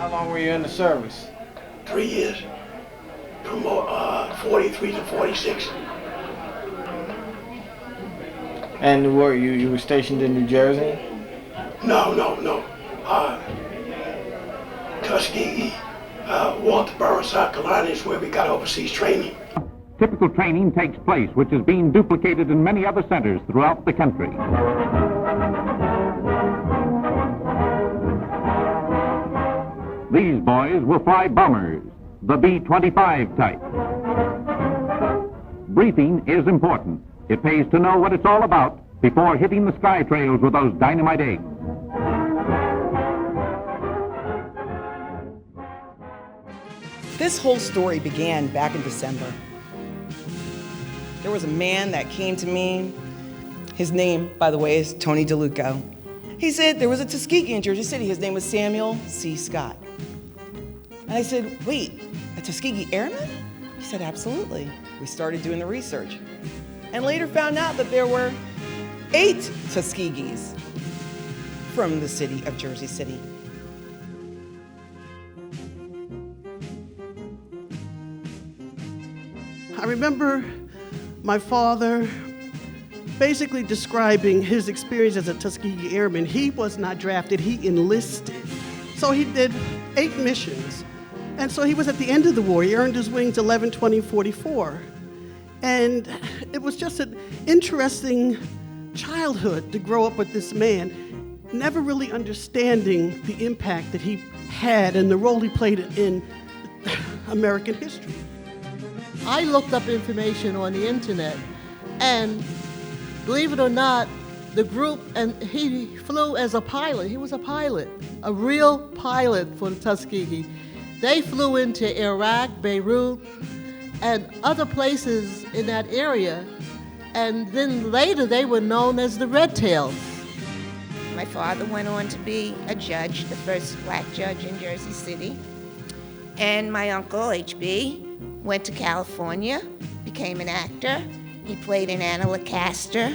How long were you in the service? 3 years, from 43 to 46. And were you were stationed in New Jersey? No. Tuskegee, Walterboro, South Carolina is where we got overseas training. Typical training takes place, which is being duplicated in many other centers throughout the country. These boys will fly bombers, the B-25 type. Briefing is important. It pays to know what it's all about before hitting the sky trails with those dynamite eggs. This whole story began back in December. There was a man that came to me. His name, by the way, is Tony DeLuca. He said there was a Tuskegee in Jersey City. His name was Samuel C. Scott. And I said, wait, a Tuskegee Airman? He said, absolutely. We started doing the research. And later found out that there were 8 Tuskegees from the city of Jersey City. I remember my father basically describing his experience as a Tuskegee Airman. He was not drafted, he enlisted. So he did 8 missions. And so he was at the end of the war. He earned his wings 11, 20, 44. And it was just an interesting childhood to grow up with this man, never really understanding the impact that he had and the role he played in American history. I looked up information on the internet, and believe it or not, the group, and he flew as a pilot. He was a pilot, a real pilot for the Tuskegee. They flew into Iraq, Beirut, and other places in that area, and then later they were known as the Red Tails. My father went on to be a judge, the first black judge in Jersey City, and my uncle, H.B., went to California, became an actor. He played in Anna Lancaster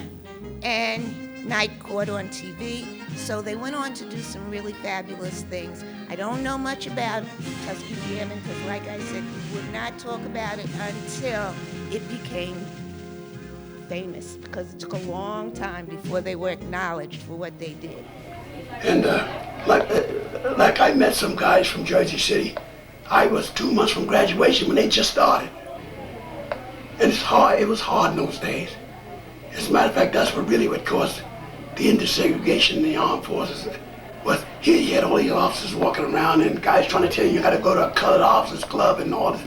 and Night Court on TV. So they went on to do some really fabulous things. I don't know much about Tuskegee Airmen because, like I said, he would not talk about it until it became famous, because it took a long time before they were acknowledged for what they did. And like I met some guys from Jersey City. I was 2 months from graduation when they just started. And it's hard, it was hard in those days. As a matter of fact, that's what caused the intersegregation in the armed forces. Was here you had all these officers walking around and guys trying to tell you got to go to a colored officers club and all this,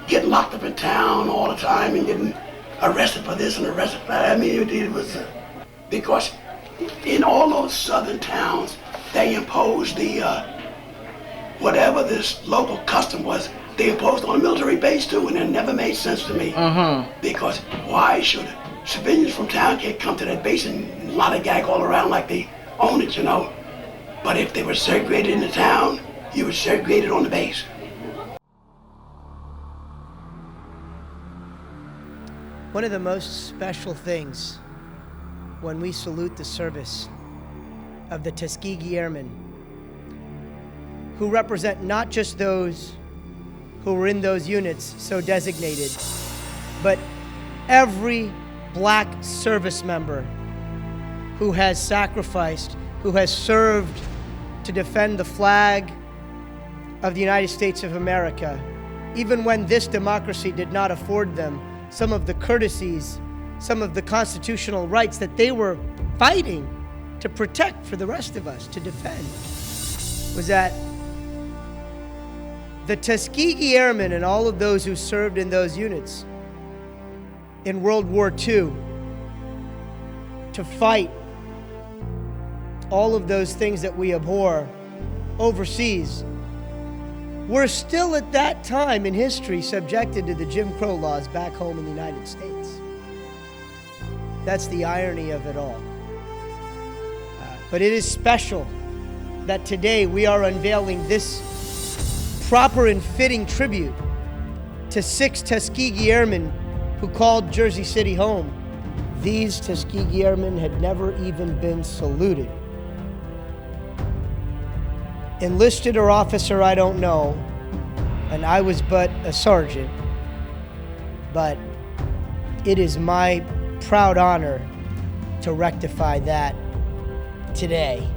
getting locked up in town all the time and getting arrested for this and arrested for that. I mean, it was, because in all those southern towns, they imposed the, whatever this local custom was, they imposed on a military base too, and it never made sense to me. Because why should civilians from town can't come to that base and lollygag all around like they own it, you know? But if they were segregated in the town, you were segregated on the base. One of the most special things when we salute the service of the Tuskegee Airmen, who represent not just those who were in those units so designated, but every black service member who has sacrificed, who has served to defend the flag of the United States of America, even when this democracy did not afford them some of the courtesies, some of the constitutional rights that they were fighting to protect for the rest of us, to defend, was that the Tuskegee Airmen and all of those who served in those units in World War II to fight all of those things that we abhor overseas were still at that time in history subjected to the Jim Crow laws back home in the United States. That's the irony of it all. But it is special that today we are unveiling this proper and fitting tribute to 6 Tuskegee Airmen who called Jersey City home. These Tuskegee Airmen had never even been saluted. Enlisted or officer, I don't know, and I was but a sergeant, but it is my proud honor to rectify that today.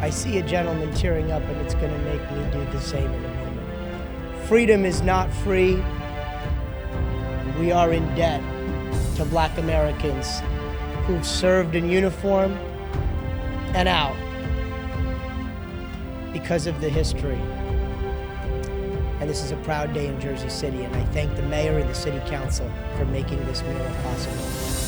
I see a gentleman tearing up, and it's going to make me do the same in a moment. Freedom is not free. We are in debt to Black Americans who've served in uniform and out because of the history. And this is a proud day in Jersey City, and I thank the mayor and the city council for making this mural possible.